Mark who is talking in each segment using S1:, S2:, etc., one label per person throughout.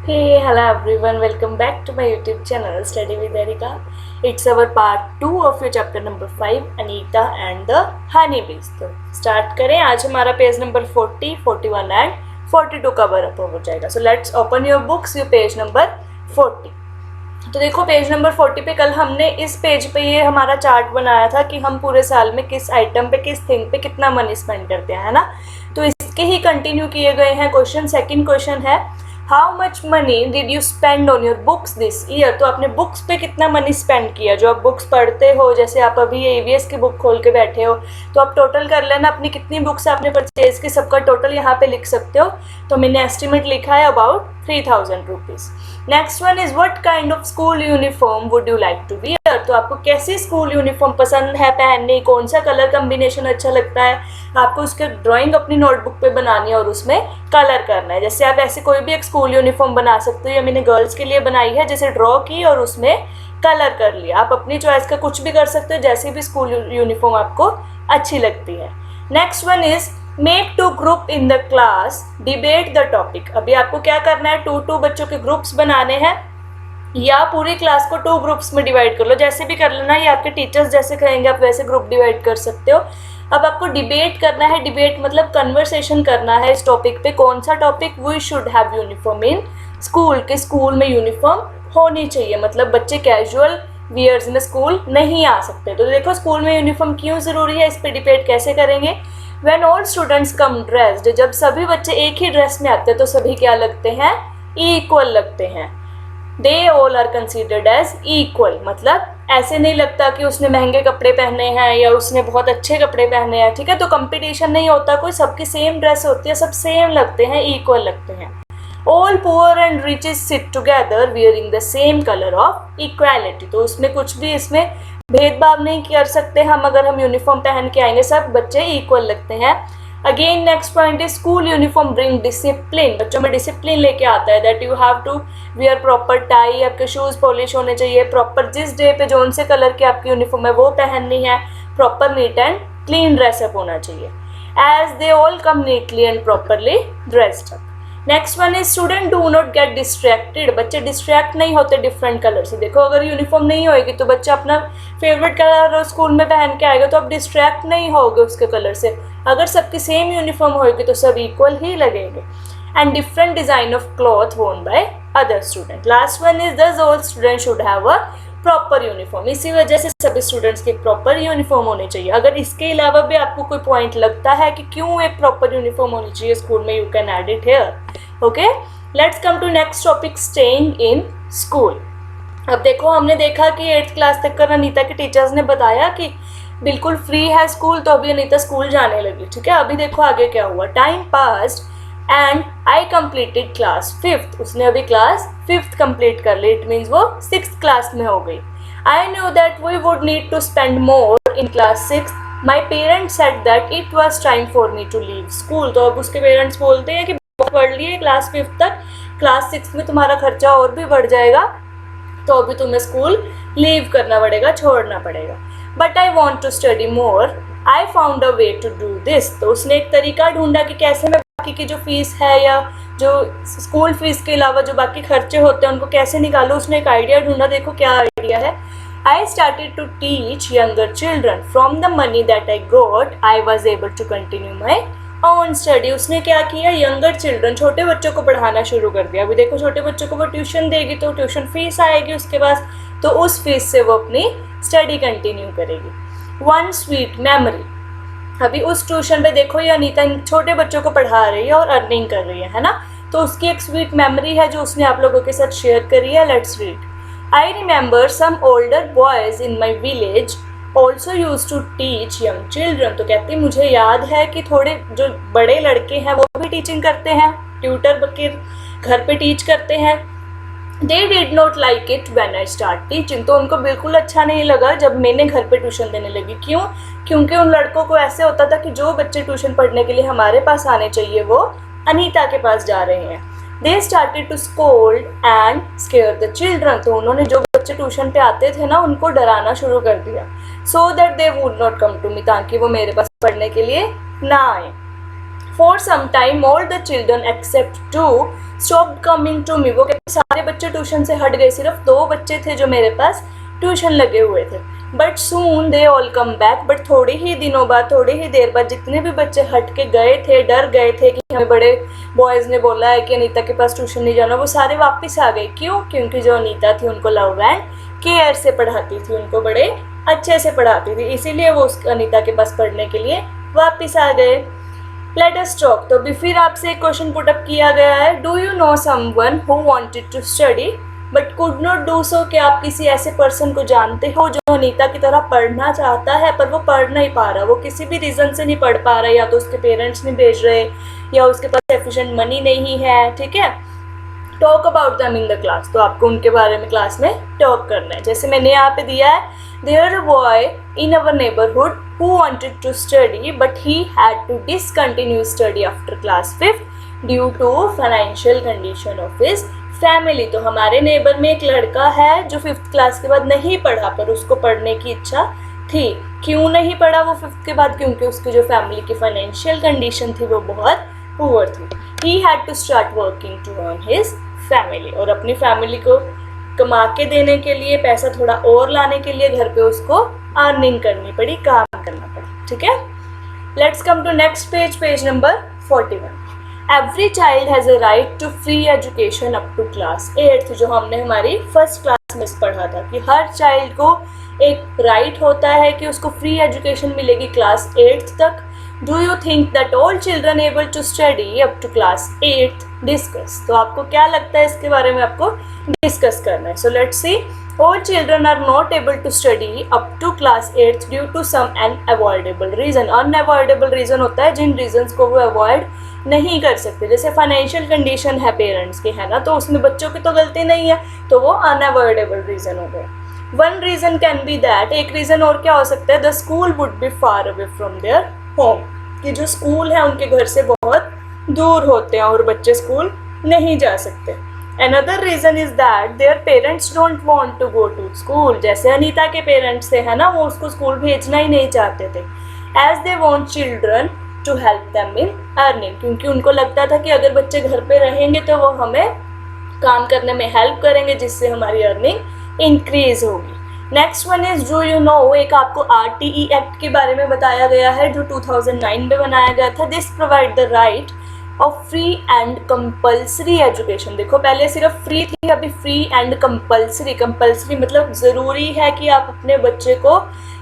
S1: Hey, hello everyone, welcome back to my YouTube channel Study with Erika. It's our part 2 of your chapter number 5 Anita and the Honeybees. तो start करें. आज हमारा page number 40, 41 and 42 cover up हो जाएगा. So let's open your books, your page number 40. तो देखो page number 40 पे कल हमने इस पेज पे ये हमारा चार्ट बनाया था कि हम पूरे साल में किस आइटम पे किस थिंग पे कितना मनी स्पेंड करते हैं, है ना. तो इसके ही कंटिन्यू किए गए हैं क्वेश्चन. सेकंड क्वेश्चन है how much money did you spend on your books this year. तो आपने बुक्स पे कितना मनी स्पेंड किया. जो आप बुक्स पढ़ते हो, जैसे आप अभी EVS की बुक खोल के बैठे हो, तो आप टोटल कर लेना अपनी कितनी बुक्स आपने परचेज की, सबका टोटल यहाँ पे लिख सकते हो. तो मैंने एस्टिमेट लिखा है about 3000 rupees. Next one is what kind of school uniform would you like to wear. तो आपको कैसी स्कूल यूनिफॉर्म पसंद है पहननी, कौन सा कलर कम्बिनेशन अच्छा लगता है. आपको उसके ड्राइंग अपनी नोटबुक पे बनानी है और उसमें कलर करना है. जैसे आप ऐसे कोई भी एक स्कूल यूनिफॉर्म बना सकते हो, या मैंने गर्ल्स के लिए बनाई है, जैसे ड्रॉ की और उसमें कलर कर लिया. आप अपनी चॉइस का कुछ भी कर सकते हो, जैसी भी स्कूल यूनिफॉर्म आपको अच्छी लगती है. Next one is make 2 group in the class debate the topic. अभी आपको क्या करना है, 2 बच्चों के ग्रुप्स बनाने हैं, या पूरी क्लास को 2 ग्रुप्स में डिवाइड कर लो, जैसे भी कर लेना. ये आपके टीचर्स जैसे कहेंगे आप वैसे ग्रुप डिवाइड कर सकते हो. अब आपको डिबेट करना है. डिबेट मतलब कन्वर्सेशन करना है इस टॉपिक पे. कौन सा topic, we should have uniform in school, के स्कूल में यूनिफॉर्म होनी चाहिए. मतलब बच्चे कैजुअल वियर्स में स्कूल नहीं आ सकते. तो देखो स्कूल में यूनिफॉर्म क्यों ज़रूरी है, इस पर डिबेट कैसे करेंगे. When all students come dressed, जब सभी बच्चे एक ही ड्रेस में आते हैं तो सभी क्या लगते हैं, इक्वल लगते हैं. They all are considered as equal. मतलब ऐसे नहीं लगता कि उसने महंगे कपड़े पहने हैं या उसने बहुत अच्छे कपड़े पहने हैं. ठीक है, तो कंपटीशन नहीं होता कोई, सबकी सेम ड्रेस होती है, सब सेम लगते हैं, इक्वल लगते हैं. All poor and riches sit together wearing the same color of equality. तो उसमें कुछ भी इसमें भेदभाव नहीं कर सकते हम. अगर हम यूनिफॉर्म पहन के आएंगे सब बच्चे इक्वल लगते हैं. Again next point is school uniform bring discipline. बच्चों में डिसिप्लिन लेके आता है. That you have to wear proper tie, आपके शूज़ पॉलिश होने चाहिए प्रॉपर, जिस डे पे जौन से कलर की आपकी यूनिफॉर्म है वो पहननी है. Proper neat and clean dress up होना चाहिए. As they all come neatly and properly dressed up. Next one is student do not get distracted. बच्चे डिस्ट्रैक्ट नहीं होते डिफरेंट कलर से. देखो अगर यूनिफॉर्म नहीं होएगी तो बच्चा अपना फेवरेट कलर स्कूल में पहन के आएगा तो आप डिस्ट्रैक्ट नहीं होगे उसके कलर से. अगर सबकी सेम यूनिफॉर्म होएगी तो सब इक्वल ही लगेंगे. And different design of cloth worn by other student. Last one is this all student should have a proper uniform. इसी वजह से सभी स्टूडेंट्स की प्रॉपर यूनिफॉर्म होनी चाहिए. अगर इसके अलावा भी आपको कोई पॉइंट लगता है कि क्यों एक प्रॉपर यूनिफॉर्म होनी चाहिए स्कूल में, you can add it here. Okay, let's come to next topic, staying in school. अब देखो हमने देखा कि 8th क्लास तक का अनीता के टीचर्स ने बताया कि बिल्कुल फ्री है स्कूल, तो अभी अनीता स्कूल जाने लगी. ठीक है, अभी देखो आगे क्या हुआ. Time passed and I completed class 5th. उसने अभी क्लास 5th कंप्लीट कर ली. इट मीन्स वो 6th क्लास में हो गई. I knew that we would need to spend more in class 6th. My parents said that it was time for me to leave school. तो अब उसके parents बोलते हैं कि बहुत पढ़ लिए क्लास 5th तक, क्लास 6th में तुम्हारा खर्चा और भी बढ़ जाएगा, तो अभी तुम्हें स्कूल लीव करना पड़ेगा, छोड़ना पड़ेगा. But I want to study more, I found a way to do this. तो उसने एक तरीका ढूंढा कि कैसे मैं बाकी की जो फीस है या जो स्कूल फीस के अलावा जो बाकी खर्चे होते हैं उनको कैसे निकालूँ. उसने एक आइडिया ढूंढा. देखो क्या आइडिया है. I started to teach younger children. From the money that I got I was able to continue my on study. उसने क्या किया, यंगर चिल्ड्रन, छोटे बच्चों को पढ़ाना शुरू कर दिया. अभी देखो छोटे बच्चों को वो ट्यूशन देगी तो ट्यूशन फीस आएगी उसके पास, तो उस फीस से वो अपनी स्टडी कंटिन्यू करेगी. One sweet memory. अभी उस ट्यूशन पे देखो ये अनीता छोटे बच्चों को पढ़ा रही है और अर्निंग कर रही है ना. तो उसकी एक स्वीट मेमोरी है जो उसने आप लोगों के साथ शेयर करी है. Let's read. I remember some older boys in my village also use to teach young children. तो कहती मुझे याद है कि थोड़े जो बड़े लड़के हैं वो भी टीचिंग करते हैं, ट्यूटर के घर पे टीच करते हैं. They did not like it when I start teaching. तो उनको बिल्कुल अच्छा नहीं लगा जब मैंने घर पे ट्यूशन देने लगी. क्यों? क्योंकि उन लड़कों को ऐसे होता था कि जो बच्चे ट्यूशन पढ़ने के लिए हमारे पास आने चाहिए वो अनीता के पास जा रहे हैं. They started to scold and scare the children. तो उन्होंने जो बच्चे ट्यूशन पे आते थे ना उनको डराना शुरू कर दिया. So that they would not come to me, ताकि वो मेरे पास पढ़ने के लिए ना आए. For some time all the children except two stop coming to me. वो कहते सारे बच्चे ट्यूशन से हट गए, सिर्फ 2 बच्चे थे जो मेरे पास ट्यूशन लगे हुए थे। But soon they all come back. But थोड़े ही दिनों बाद, थोड़ी ही देर बाद जितने भी बच्चे हट के गए थे, डर गए थे कि हमें बड़े बॉयज़ ने बोला है कि अनीता के पास ट्यूशन नहीं जाना, वो सारे वापस आ गए। क्यों? क्योंकि जो अनीता थी उनको लव एंड केयर से पढ़ाती थी, उनको बड़े अच्छे से पढ़ाती थी, इसीलिए वो उस अनीता के पास पढ़ने के लिए वापस आ गए। Let us talk. तो भी फिर आपसे एक क्वेश्चन पुट अप किया गया है, do you know someone who wanted to study but could not do so. क्या आप किसी ऐसे पर्सन को जानते हो जो अनीता की तरह पढ़ना चाहता है पर वो पढ़ नहीं पा रहा, वो किसी भी रीज़न से नहीं पढ़ पा रहा, या तो उसके पेरेंट्स नहीं भेज रहे या उसके पास एफिशिएंट मनी नहीं है, ठीक है। Talk about them in the class. तो आपको उनके बारे में क्लास में टॉक करना है। जैसे मैंने यहाँ पे दिया है, there a boy in our neighbourhood who wanted to study but he had to discontinue study after class 5th due to financial condition of his family। तो हमारे नेबर में एक लड़का है जो 5th क्लास के बाद नहीं पढ़ा, पर उसको पढ़ने की इच्छा थी। क्यों नहीं पढ़ा वो 5th के बाद? क्योंकि उसकी जो फैमिली की फाइनेंशियल कंडीशन थी वो बहुत पुअर थी। he had to start working to earn his family। और अपनी फैमिली को कमा के देने के लिए, पैसा थोड़ा और लाने के लिए घर पे उसको अर्निंग करनी पड़ी, काम करना पड़ा, ठीक है। Let's come to next page, page number 41। Every child has a right to free education up to class 8th, जो हमने हमारी फर्स्ट क्लास में पढ़ा था कि हर चाइल्ड को एक राइट होता है कि उसको फ्री एजुकेशन मिलेगी क्लास 8th तक। Do you think that all children able to study up to class 8th? Discuss. तो आपको क्या लगता है इसके बारे में आपको डिस्कस करना है। So let's see. All children are not able to study up to class 8th due to some unavoidable reason। unavoidable reason होता है जिन reasons को वो avoid नहीं कर सकते, जैसे फाइनेंशियल कंडीशन है पेरेंट्स की, है ना, तो उसमें बच्चों की तो गलती नहीं है, तो वो unavoidable reason हो गया। One reason can be that, एक reason और क्या हो सकता है, the school would be far away from their home, कि जो स्कूल है उनके घर से बहुत दूर होते हैं और बच्चे स्कूल नहीं जा सकते। Another reason is that their parents don't want to go to school। जैसे अनीता के पेरेंट्स थे, है ना, वो उसको स्कूल भेजना ही नहीं चाहते थे। As they want children to help them in earning, क्योंकि उनको लगता था कि अगर बच्चे घर पे रहेंगे तो वो हमें काम करने में हेल्प करेंगे, जिससे हमारी अर्निंग इंक्रीज होगी। Next one is, do you no, एक आपको RTE एक्ट के बारे में बताया गया है जो 2009 में बनाया गया था। This provide the right of free and compulsory education. देखो पहले सिर्फ फ्री थी, अभी फ्री एंड कंपल्सरी। कंपल्सरी मतलब ज़रूरी है कि आप अपने बच्चे को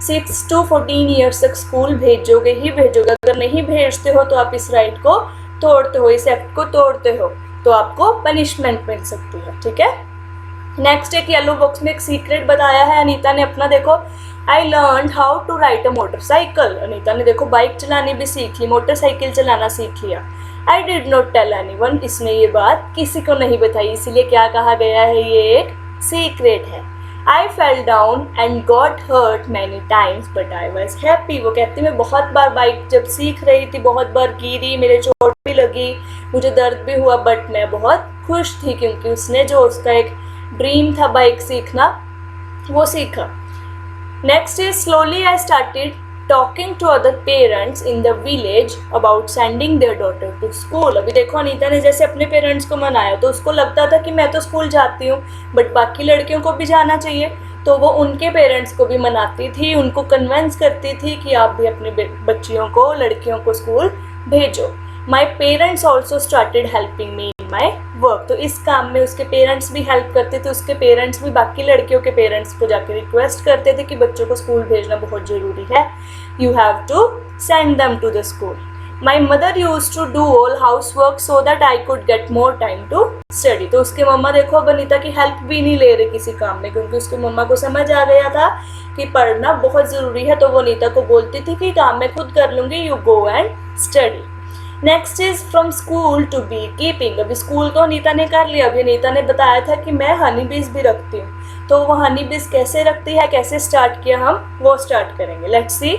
S1: 6 to 14 ईयर्स तक स्कूल भेजोगे ही भेजोगे। अगर नहीं भेजते हो तो आप इस राइट को तोड़ते हो, इस एक्ट को तोड़ते हो तो आपको पनिशमेंट मिल सकती है, ठीक है। नेक्स्ट एक येलो बॉक्स में एक सीक्रेट बताया है अनीता ने अपना, देखो। I learn how to ride a motorcycle. Anita ने देखो बाइक चलानी भी सीख ली, मोटरसाइकिल चलाना सीख लिया। I did not tell anyone, इसने ये बात किसी को नहीं बताई, इसीलिए क्या कहा गया है, ये एक सीक्रेट है। I fell down and got hurt many times but I was happy. वो कहती मैं बहुत बार बाइक जब सीख रही थी, बहुत बार गिरी, मेरे चोट भी लगी, मुझे दर्द भी हुआ, बट मैं बहुत खुश थी क्योंकि उसने जो उसका एक ड्रीम था बाइक सीखना वो सीखा। Next is, slowly I started talking to other parents in the village about sending their daughter to school. अभी देखो अनीता ने जैसे अपने पेरेंट्स को मनाया, तो उसको लगता था कि मैं तो स्कूल जाती हूँ बट बाकी लड़कियों को भी जाना चाहिए, तो वो उनके पेरेंट्स को भी मनाती थी, उनको कन्वेंस करती थी कि आप भी अपनी बच्चियों को, लड़कियों को स्कूल भेजो। My parents also started helping me in my work. तो इस काम में उसके पेरेंट्स भी हेल्प करते थे, उसके पेरेंट्स भी बाकी लड़कियों के पेरेंट्स को जाकर रिक्वेस्ट करते थे कि बच्चों को स्कूल भेजना बहुत ज़रूरी है, you have to send them to the school. My mother use to do all house work so that I could get more time to study. तो उसके मम्मा देखो अनीता की हेल्प भी नहीं ले रही किसी काम में, क्योंकि उसकी मम्मा को समझ आ गया था कि पढ़ना बहुत ज़रूरी है, तो वो अनीता को बोलती थी कि काम मैं खुद कर लूँगी, you go and study. Next is from school to beekeeping. अभी स्कूल को अनीता ने कर लिया। अभी अनीता ने बताया था कि मैं हनी बीज भी रखती हूँ, तो वो हनी बीज कैसे रखती है, कैसे स्टार्ट किया, हम वो स्टार्ट करेंगे। Let's see.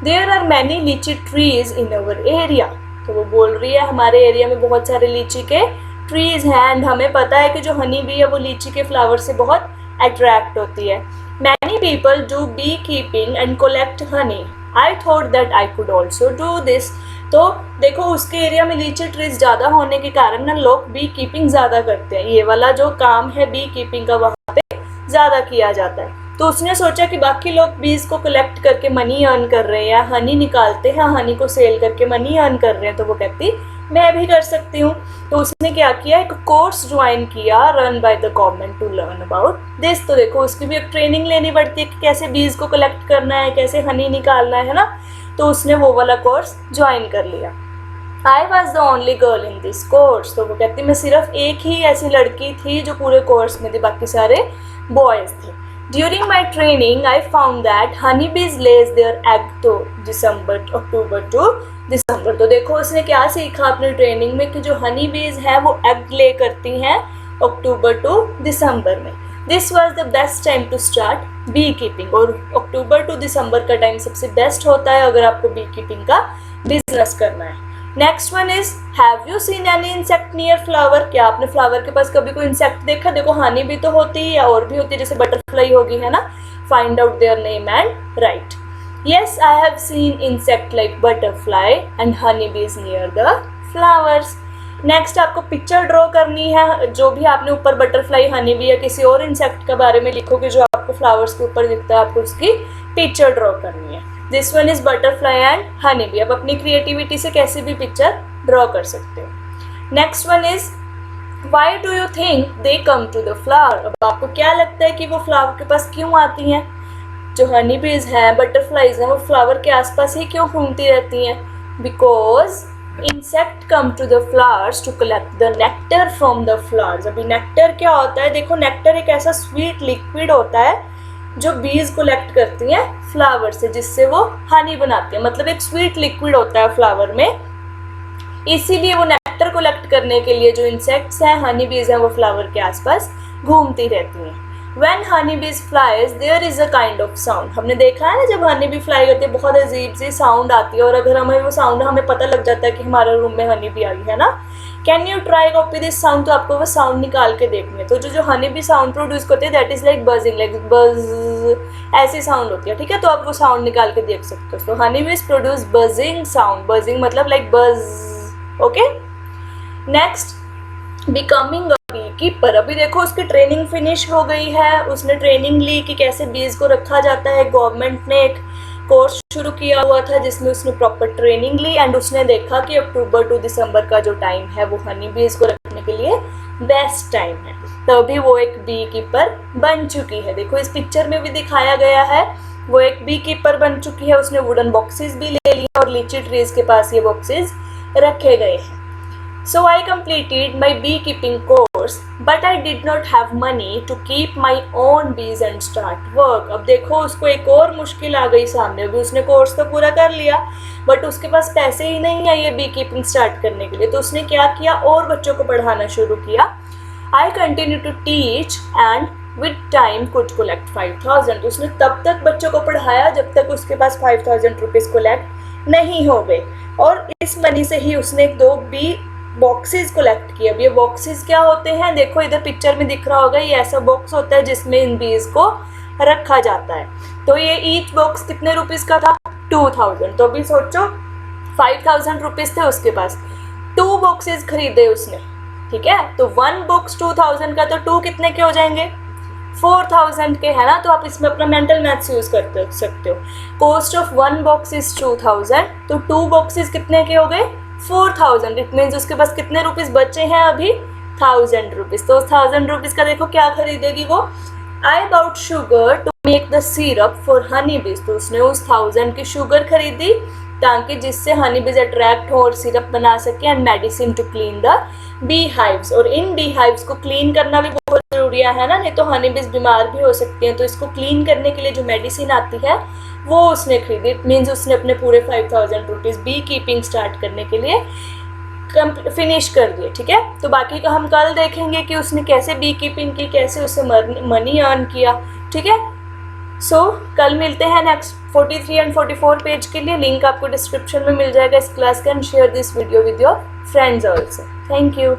S1: There are many litchi trees in our area. तो वो बोल रही है हमारे एरिया में बहुत सारे लीची के ट्रीज हैं, एंड हमें पता है कि जो हनी बी है वो लीची के फ्लावर से बहुत अट्रैक्ट होती है। Many people do beekeeping and collect honey. I thought that I could also do this. तो देखो उसके एरिया में लीची ट्रीज ज़्यादा होने के कारण ना लोग बी कीपिंग ज़्यादा करते हैं, ये वाला जो काम है बी कीपिंग का वहाँ पे ज़्यादा किया जाता है। तो उसने सोचा कि बाकी लोग बीज को कलेक्ट करके मनी अर्न कर रहे हैं या हनी निकालते हैं, हनी को सेल करके मनी अर्न कर रहे हैं, तो वो कहती मैं भी कर सकती हूँ। तो उसने क्या किया, एक कोर्स ज्वाइन किया run by the government to learn about this. तो देखो उसकी भी एक ट्रेनिंग लेनी पड़ती है कि कैसे बीज को कलेक्ट करना है, कैसे हनी निकालना है ना। तो उसने वो वाला कोर्स ज्वाइन कर लिया। I was the only girl in this course. तो वो कहती मैं सिर्फ एक ही ऐसी लड़की थी जो पूरे कोर्स में थी, बाकी सारे बॉयज़ थे। During my training, I found that honeybees lays their egg to October to December। तो देखो उसने क्या सीखा अपनी ट्रेनिंग में कि जो हनी बीज हैं वो एग ले करती हैं अक्टूबर टू दिसंबर में। This was the best time to start beekeeping. और अक्टूबर टू दिसंबर का टाइम सबसे बेस्ट होता है अगर आपको बी कीपिंग का बिजनेस करना है। Next one is have you seen any insect near flower. क्या आपने फ्लावर के पास कभी कोई इंसेक्ट देखा। देखो हनी भी तो होती है या और भी होती है, जैसे बटरफ्लाई होगी है ना। Find out their name and right. Yes I have seen insect like butterfly and honey बीज नियर द फ्लावर्स। नेक्स्ट आपको पिक्चर ड्रॉ करनी है, जो भी आपने ऊपर बटरफ्लाई हनी बी या किसी और इंसेक्ट के बारे में लिखोगे जो आपको फ्लावर्स के ऊपर दिखता है, आपको उसकी पिक्चर ड्रॉ करनी है। This one is butterfly and honey bee. आप अपनी क्रिएटिविटी से कैसे भी पिक्चर ड्रॉ कर सकते हो। Next one is why do you think they come to the flower. अब आपको क्या लगता है कि वो फ्लावर के पास क्यों आती हैं। जो हनी बीज हैं, बटरफ्लाइज हैं, वो फ्लावर के आसपास ही क्यों घूमती रहती हैं। Because insect come to the flowers to collect the nectar from the flowers. अभी नेक्टर क्या होता है, देखो नेक्टर एक ऐसा स्वीट लिक्विड होता है जो बीज कलेक्ट करती हैं फ्लावर से, जिससे वो हनी बनाती हैं। मतलब एक स्वीट लिक्विड होता है फ्लावर में, इसीलिए वो नेक्टर कलेक्ट करने के लिए जो इंसेक्ट्स हैं, हनी बीज हैं, वो फ्लावर के आसपास घूमती रहती हैं। When honey bees flies, there is a kind of sound। हमने देखा है ना जब हनी बी फ्लाई करती है बहुत अजीब सी साउंड आती है, और अगर हमें वो साउंड हमें पता लग जाता है कि हमारे रूम में हनी बी आई है ना। Can you try copy this sound. तो आपको वो साउंड निकाल के देखनी है। तो जो हनी बी साउंड प्रोड्यूस करती है that is like buzzing, like बज ऐसी साउंड होती है, ठीक है। तो आप वो साउंड निकाल के देख सकते हो। तो हनी बीज प्रोड्यूस बजिंग साउंड, बजिंग मतलब लाइक बज। Okay, next becoming a bee keeper. अभी देखो उसकी ट्रेनिंग फिनिश हो गई है, उसने ट्रेनिंग ली कि कैसे बीज को रखा जाता है। गवर्नमेंट ने एक कोर्स शुरू किया हुआ था जिसमें उसने प्रॉपर ट्रेनिंग ली एंड उसने देखा कि अक्टूबर टू दिसंबर का जो टाइम है वो हनी बीज को रखने के लिए बेस्ट टाइम है। तो अभी वो एक बी कीपर बन चुकी है। देखो इस पिक्चर में भी दिखाया गया है, वो एक बी कीपर बन चुकी है। उसने वुडन बॉक्सेस भी ले लिए और लीची ट्रीज के पास ये बॉक्सेस रखे गए हैं। So I completed my beekeeping course, but I did not have money to keep my own bees and start work। अब देखो उसको एक और मुश्किल आ गई सामने। अभी उसने कोर्स तो पूरा कर लिया बट उसके पास पैसे ही नहीं है ये बी कीपिंग स्टार्ट करने के लिए। तो उसने क्या किया, और बच्चों को पढ़ाना शुरू किया। I continue to teach and with time could collect 5,000। तो उसने तब तक बच्चों को पढ़ाया जब तक उसके पास 5,000 रुपीज़ कलेक्ट नहीं हो गए, और इस मनी से ही उसने 2 बी बॉक्सेस कलेक्ट किए। अब ये बॉक्सेस क्या होते हैं, देखो इधर पिक्चर में दिख रहा होगा, ये ऐसा बॉक्स होता है जिसमें इन बीज को रखा जाता है। तो ये ईच बॉक्स कितने रुपीज़ का था, 2,000। तो अभी सोचो 5,000 रुपीज़ थे उसके पास, 2 बॉक्सेस खरीदे उसने, ठीक है। तो 1 बॉक्स 2,000 का, तो 2 कितने के हो जाएंगे, 4,000 के, है ना। तो आप इसमें अपना मेंटल मैथ्स यूज़ कर सकते हो। कॉस्ट ऑफ 1 बॉक्स इज 2,000, तो 2 बॉक्सेस कितने के हो गए, 4,000। इट मीन्स उसके पास कितने रुपीज़ बचे हैं अभी, 1,000 रुपीज़। तो 1,000 रुपीज़ का देखो क्या खरीदेगी वो। I bought sugar to make the syrup for honey bees. तो उसने उस 1,000 की शुगर खरीदी ताकि जिससे हनी बीज अट्रैक्ट हो और सिरप बना सके, and medicine to clean the beehives. और इन बी हाइव्स को क्लीन करना भी बहुत ज़रूरी है ना, नहीं तो हनी बीज बीमार भी हो सकती हैं। तो इसको क्लीन करने के लिए जो मेडिसिन आती है वो उसने खरीदी। इट मीन्स उसने अपने पूरे 5,000 रुपीज़ बी कीपिंग स्टार्ट करने के लिए फिनिश कर दिए, ठीक है। तो बाकी का हम कल देखेंगे कि उसने कैसे बी कीपिंग की, कैसे उससे मनी अर्न किया, ठीक है। सो कल मिलते हैं नेक्स्ट 43 एंड 44 पेज के लिए। लिंक आपको डिस्क्रिप्शन में मिल जाएगा इस क्लास का। And share this video with your friends also. Thank you.